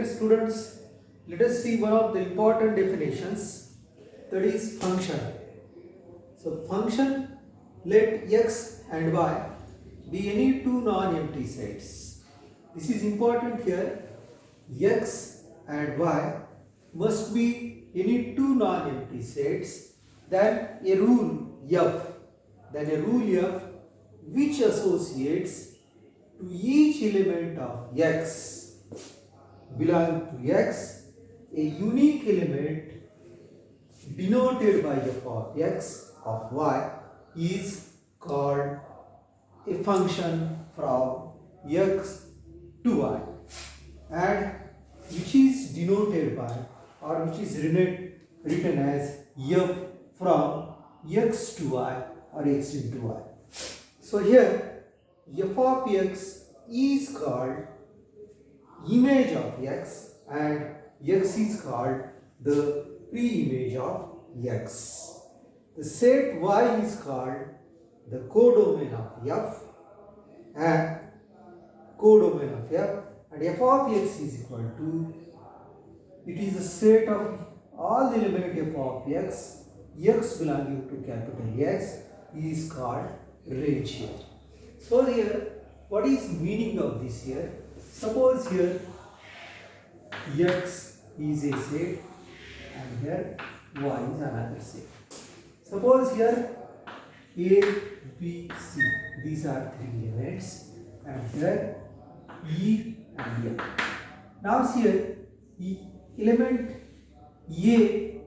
Dear students, let us see one of the important definitions, that is function. So function, let x and y be any two non-empty sets. This is important here. X and y must be any two non-empty sets. Then a rule F which associates to each element of x belong to x a unique element denoted by f of x of y is called a function from x to y, and which is denoted by or which is written as f from x to y or x into y. So here f of x is called image of x and x is called the pre-image of x. The set y is called the codomain of f and f of x is equal to, it is the set of all the element f of x belonging to capital X is called range here. So here, what is meaning of this here? Suppose here x is a set and here y is another set. Suppose here A, B, C, these are three elements, and here E and F. Now here element A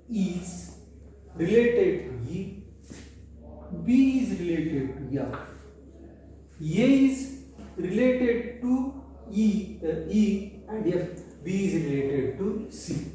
is related to E, B is related to F, A is related to E and F, B is related to C.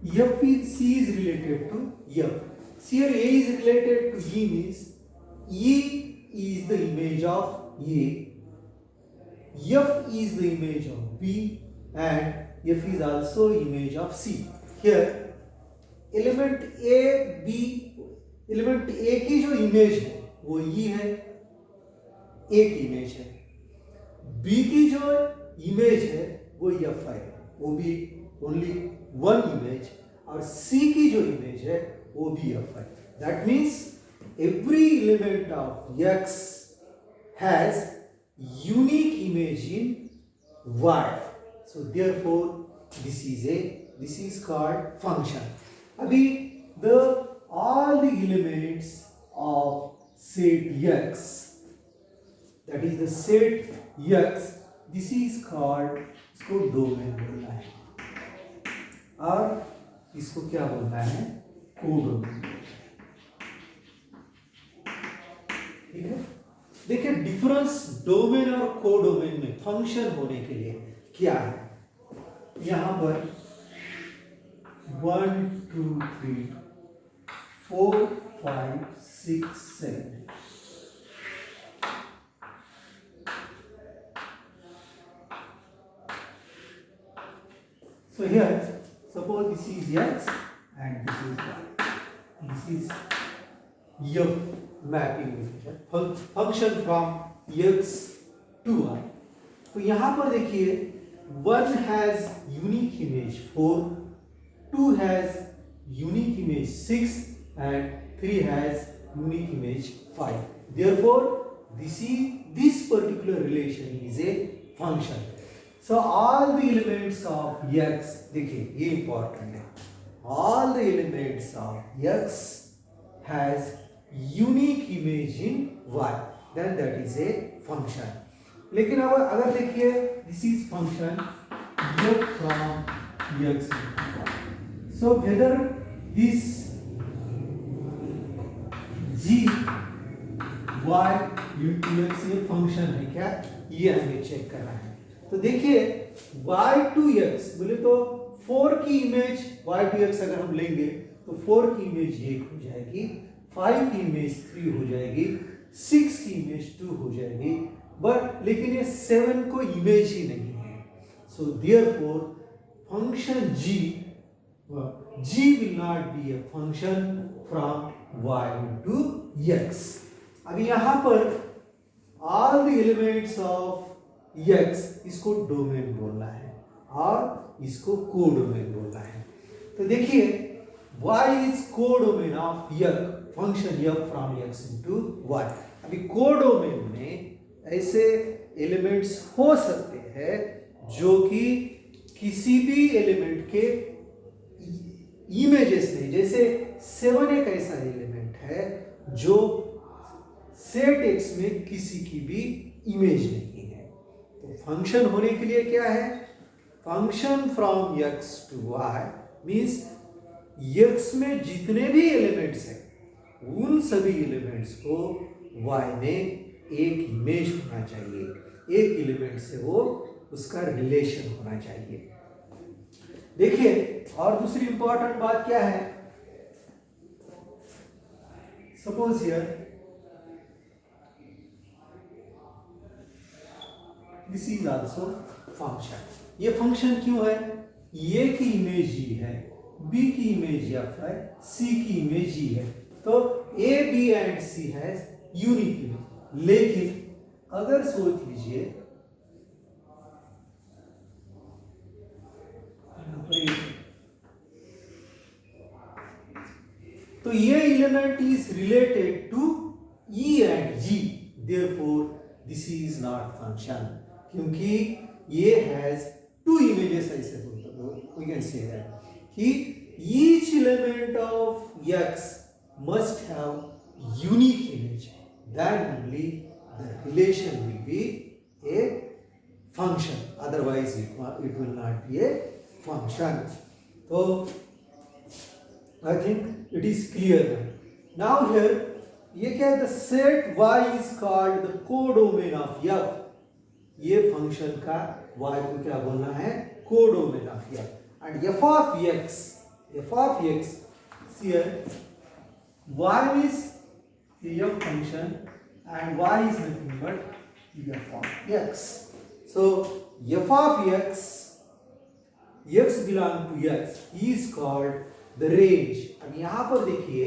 C is related to F. So here A is related to E means E is the image of A, F is the image of B, and F is also image of C. Here element A की जो image है वो E है, A की image है, B की जो image है वो F है, वो भी ओनली वन इमेज, और C की जो इमेज है वो भी F है. That means every element of X has unique image in Y. So therefore this is called function. अभी all the elements of set X, that is the set X, this is called, इसको domain बोलना है और इसको क्या बोलना है, codomain. ठीक है. देखिए डिफरेंस डोमेन और कोडोमेन में फंक्शन होने के लिए क्या है. यहां पर 1 2 3 4 5 6 7. So here, suppose this is X and this is Y. This is F mapping function from X to Y. तो यहाँ पर देखिए 1 has unique image 4, 2 has unique image 6 and 3 has unique image 5. Therefore, this particular relation is a function. So all the elements of X, देखिए ये important है, all the elements of X has unique image in Y, then that is a function. लेकिन अब अगर देखिए this is function F from X to Y. So whether this G Y into X ये function है क्या, ये हमें check करना है. तो देखिए y to x बोले तो 4 की इमेज y to x अगर हम लेंगे तो 4 की इमेज 1 हो जाएगी, 5 की इमेज 3 हो जाएगी, 6 की इमेज 2 हो जाएगी, बट लेकिन ये 7 को इमेज ही नहीं है. So therefore function g will not be a function from y to x. अब यहाँ पर all the elements of x, इसको डोमेन बोलना है और इसको कोडोमेन बोलना है। तो देखिए y इज कोडोमेन ऑफ यक, फंक्शन यक फ्रॉम x इनटू y। अभी कोडोमेन में ऐसे एलिमेंट्स हो सकते हैं जो कि किसी भी एलिमेंट के इमेजेस नहीं, जैसे 7 एक ऐसा एलिमेंट है जो सेट x में किसी की भी इमेज नहीं है। तो फंक्शन होने के लिए क्या है, function from x to y means x में जितने भी एलिमेंट्स हैं उन सभी एलिमेंट्स को y में एक इमेज होना चाहिए, एक एलिमेंट से वो उसका रिलेशन होना चाहिए। देखिए और दूसरी इंपॉर्टेंट बात क्या है, suppose here this is also function. ये फंक्शन क्यों है, ए की इमेज ई है, बी की इमेज एफ है, सी की इमेज ई है, तो A B and C has unique image. लेकिन अगर सोच लीजिए तो ये element is related to E and G, therefore this is not function, क्योंकि ये हैज टू इमेजेस, ऐसे वी कैन से दैट कि each element of x must have unique image, then only the relation will be a function, otherwise it will not be a function. So I think it is clear now here ये क्या है, the set y is called the codomain of f। ये function का y को क्या बोलना है, codomain of f, and f of x here y is a f function and y is nothing but f of x. So f of x belong to x is called the range। अब यहां पर देखिए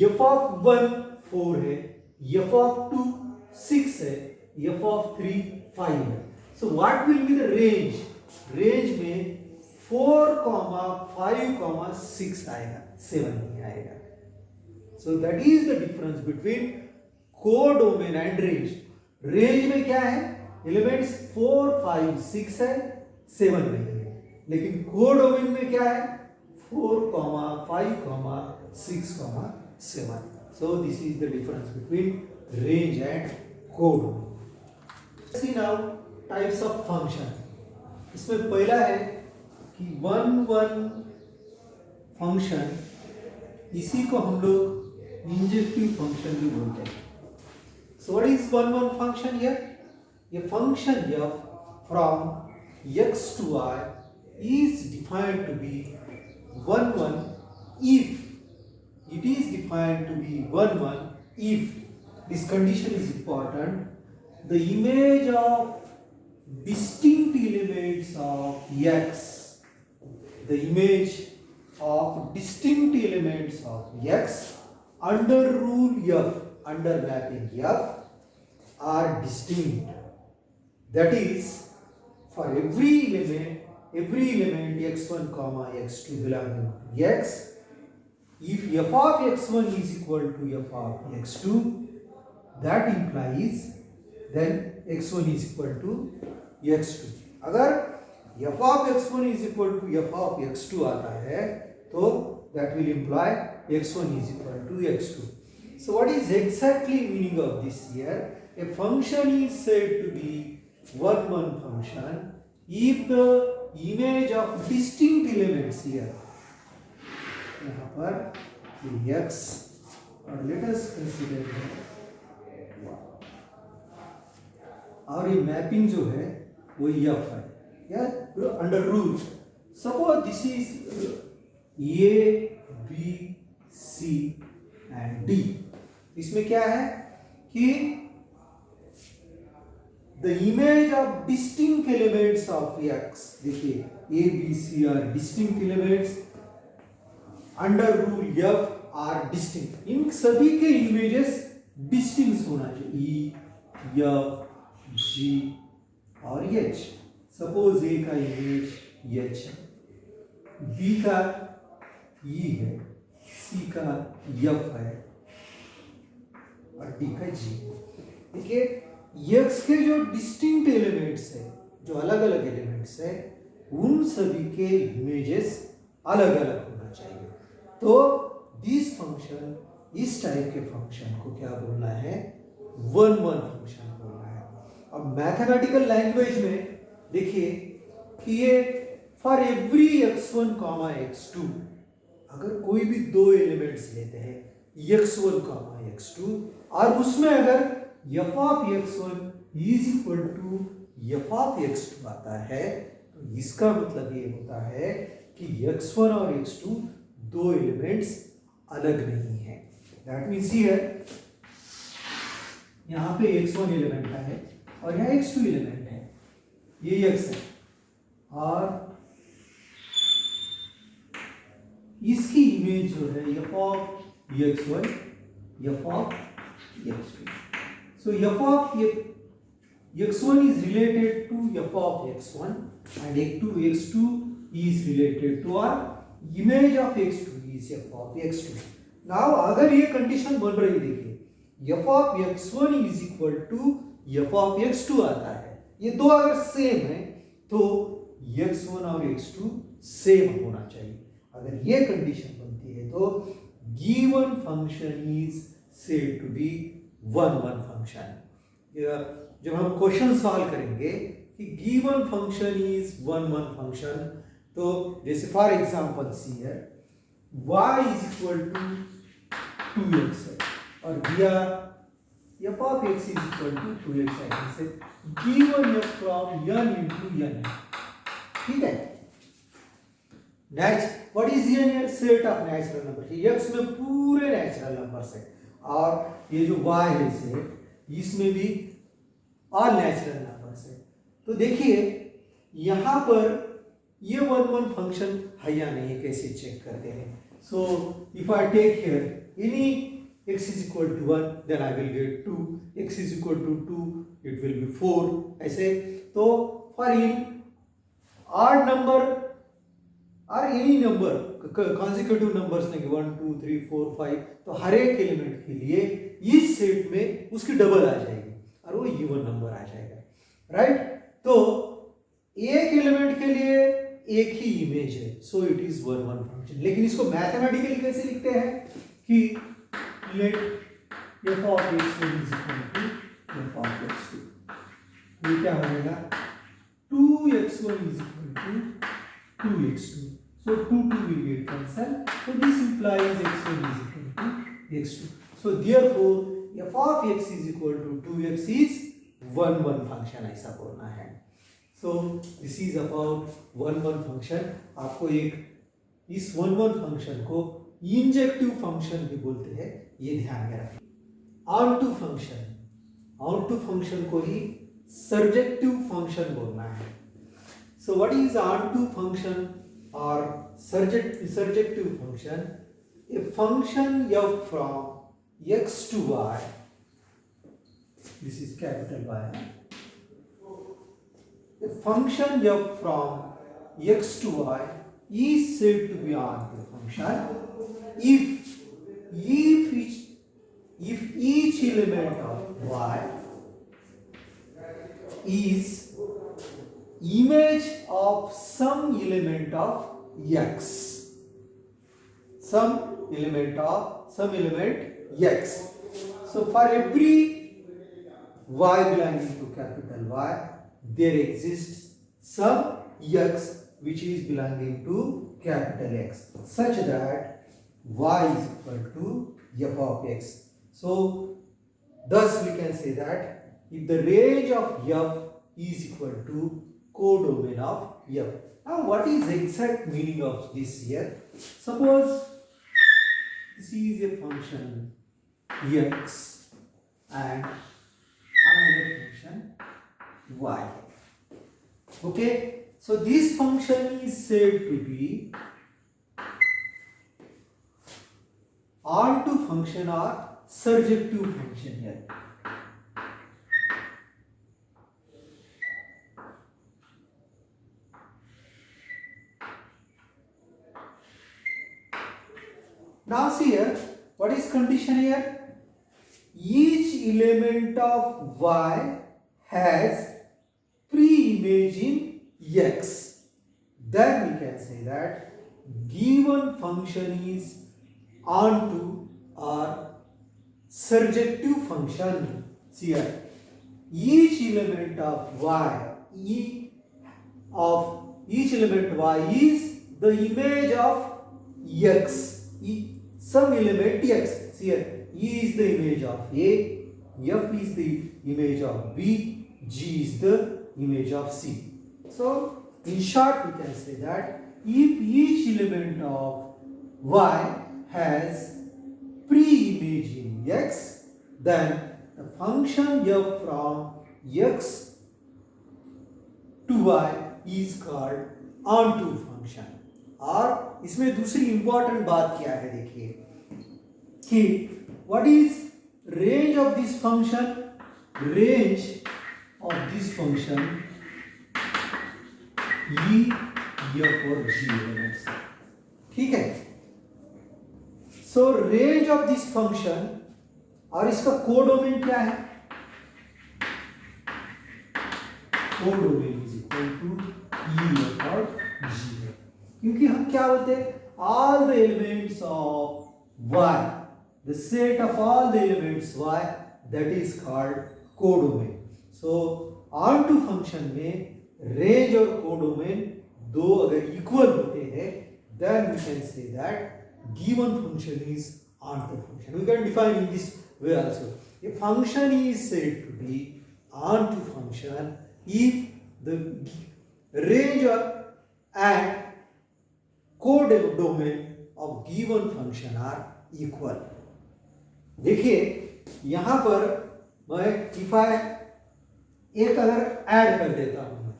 f of 1 4 है, f of 2 6 है, f of 3 5 है। So what will be the range? Range में 4, 5, 6 आएगा, 7 नहीं आएगा। So that is the difference between codomain and range. Range में क्या है, एलिमेंट्स 4, 5, 6 है, 7 नहीं है, लेकिन कोडोमेन में क्या है, 4, 5, 6, 7। So this is the difference between range and codomain. See now types of function। इसमें पहला है कि 1 फंक्शन, इसी को हम लोग इंजेक्टिव फंक्शन भी बोलते हैं। So what is 1 function here, ये function f from x to y is defined to be 1 if it is defined to be 1 if this condition is important, the image of distinct elements of x, the image of distinct elements of x under rule f, under mapping f are distinct. That is, for every element x1 comma x2 belonging to x, if f of x1 is equal to f of x2, that implies then x1 is equal to x2। अगर f of x1 is equal to f of x2 आता है तो that will imply x1 is equal to x2। So what is exactly meaning of this here? A function is said to be 1 function if the image of distinct elements here, यहाँ पर x और let us consider और ये mapping जो है वो f है, या under rule. Suppose this is A B C and D. इसमें क्या है कि the image of distinct elements of x, देखिए A B C are distinct elements, under rule f are distinct. इन सभी के इमेजेस डिस्टिंक्ट होना चाहिए, ई एफ जी और H। सपोज A का इमेज H है, B का E है, C का F है और D का G। देखिए X के जो डिस्टिंक्ट एलिमेंट्स है, जो अलग अलग एलिमेंट्स है, उन सभी के इमेजेस अलग अलग होना चाहिए। तो दिस फंक्शन, इस टाइप के फंक्शन को क्या बोलना है? वन वन फंक्शन बोलना है। अब मैथमेटिकल लैंग्वेज में देखिए कि ये for every x1 comma x2, अगर कोई भी दो एलिमेंट्स लेते हैं x1 कॉमा x2 और उसमें अगर f of x1 is equal to f of x2 आता है, तो इसका मतलब ये होता है कि x1 और x2 दो एलिमेंट्स अलग नहीं है। दैट मीन्स हियर यहाँ पे x1 एलिमेंट है और यहाँ x2 एलिमेंट है, ये x है और इसकी इमेज जो है f of x1 f of x2। So f of x1 is related to f of x1 and x2 is related to our image of x2 is f of x2. Now अगर ये condition बन रही, देखिए f of x1 is equal to f of x2 आता है, ये दो अगर सेम है तो x1 और x2 सेम होना चाहिए। अगर ये कंडीशन बनती है तो given function is said to be one one function. जब हम क्वेश्चन सॉल्व करेंगे कि given function is one one function, तो जैसे फॉर एग्जांपल सी है y is equal to 2x है और दिया f of x is equal to 2x है, say given f from n into n, ठीक है। Next what is n? Set of natural number. x में पूरे नेचुरल नंबर्स है और ये जो y है सेट, इसमें भी ऑल नेचुरल नंबर्स है। तो देखिए यहाँ पर ये वन वन फंक्शन है या नहीं, कैसे चेक करते हैं? So if I take here any x is equal to 1, then I will get 2, x is equal to 2, it will be 4, ऐसे। तो for in odd number or any number consecutive numbers नहीं, 1 2 3 4 5, तो हर एक element के लिए इस set में उसकी डबल आ जाएगी और वो इवन नंबर आ जाएगा, राइट? तो एक एलिमेंट के लिए एक ही इमेज है, so it is one one function. लेकिन इसको मैथमेटिकली कैसे लिखते हैं कि late f of x1 is equal to f of x2, ये क्या हो जाएगा? 2x1 is equal to 2x2, so 2 will get cancelled, so this implies x1 is equal to x2, so therefore f of x is equal to 2x is one one function, ऐसा बोलना है। So this is about one one function. आपको एक इस one one function को injective function भी बोलते हैं, ये ध्यान में रखिए। Onto function, onto function को ही सर्जेक्टिव फंक्शन बोलना है। So what is onto function और surjective function? A function f from x to y, this is capital Y, a function f from x to y is said to be onto function if each element of y is image of some element of x, some element x. So for every y belonging to capital Y, there exists some x which is belonging to capital X, such that y is equal to f of x. So thus we can say that if the range of f is equal to codomain of f. Now what is the exact meaning of this here? Suppose this is a function x and another function y. Okay, so this function is said to be onto function or surjective function here. Now see here, what is condition here? Each element of y has pre-image in x. Then we can say that given function is onto or surjective function. See here, each element of y, each element y is the image of x. Some element x. See here, E is the image of A, F is the image of B, G is the image of C. So in short we can say that if each element of y has pre-image in x, then the function f from x to y is called onto function. और इसमें दूसरी important बात क्या है, देखिए कि what is range of this function? Range of this function E, F और G elements. ठीक है. So range of this function और इसका कोडोमेन क्या है? Codomain is equal to E, F और G. क्योंकि हम क्या बोलते हैं? All the elements of y, the set of all the elements y, that is called codomain. So onto function में range और codomain दो अगर equal होते हैं, then we can say that given function is onto function. We can define in this way also. A function is said to be onto function if the range and codomain of given function are equal. देखिए यहां पर मैं एक अगर add कर देता हूं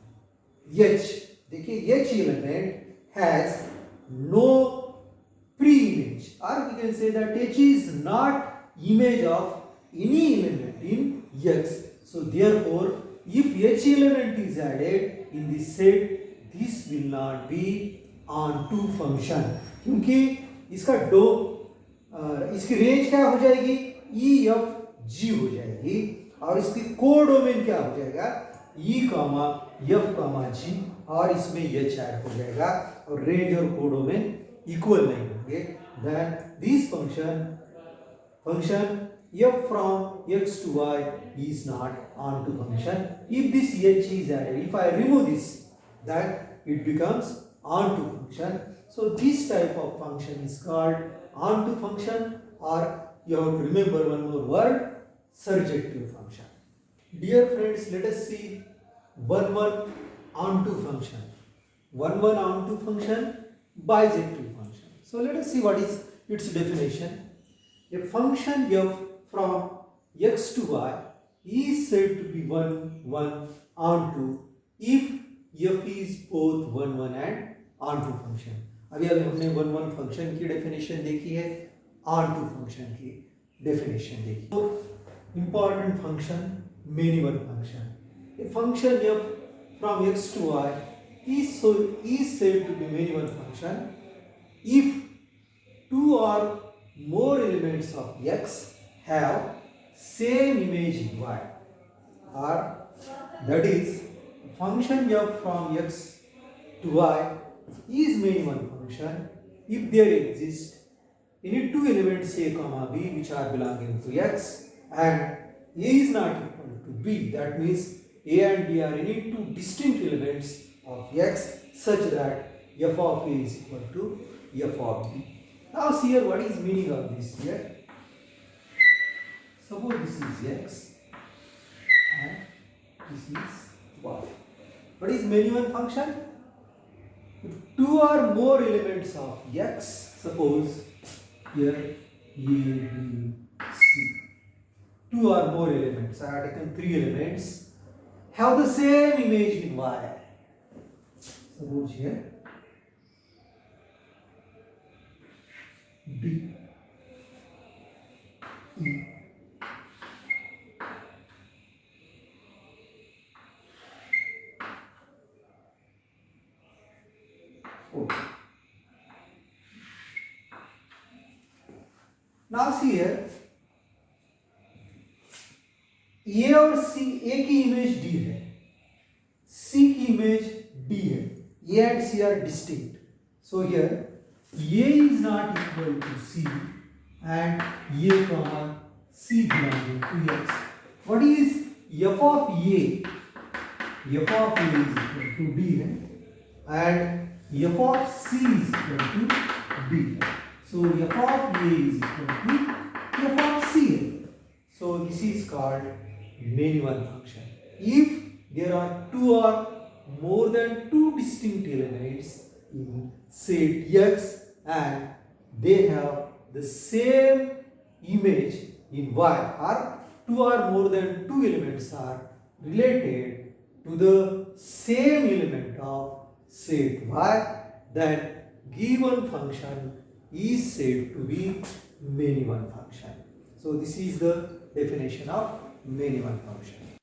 h, देखिए h element has no pre-image, or we can say that h is not image of any element in x. So therefore if h element is added in this set, this will not be onto function, क्योंकि इसका इसकी range क्या हो जाएगी? E F G हो जाएगी, और इसकी कोडोमेन क्या हो जाएगा? ई कामा एफ कामा जी, और इसमें एच ऐड हो जाएगा, और रेंज और कोडोमेन इक्वल नहीं होंगे. Then this function f from x to y is not onto function. If this h is added, if I remove this, then it becomes onto function. So this type of function is called onto function, or you have to remember one more word, surjective function. Dear friends, let us see one onto function. One onto function, bijective function. So let us see what is its definition. A function f from x to y is said to be 1 onto if f is both 1 and onto function. अभी हमने 1 function की definition देखी है, onto function की definition देखी. तो important function, many one function. A function f from x to y is said to be many one function if two or more elements of x have same image in y, or that is function f from x to y is many one function if there exist any two elements a comma b which are belonging to x, and a is not equal to b. That means a and b are any two distinct elements of x such that f of a is equal to f of b. Now see here, what is meaning of this here? Suppose this is x and this is y. What is many one function? If two or more elements of x, suppose here a, b, c, two or more elements, I have taken three elements, have the same image in y. Suppose here b, e, o. Now see here, A और C, A की image D है, C की image D है, A and C are distinct. So here A is not equal to C and A comma C belonging to X. What is f of A? F of A is equal to D है and f of C is equal to D. So f of A is equal to f of C. So this is called many one function. If there are two or more than two distinct elements in set X and they have the same image in Y, or two or more than two elements are related to the same element of set Y, then given function is said to be many one function. So this is the definition of many one function.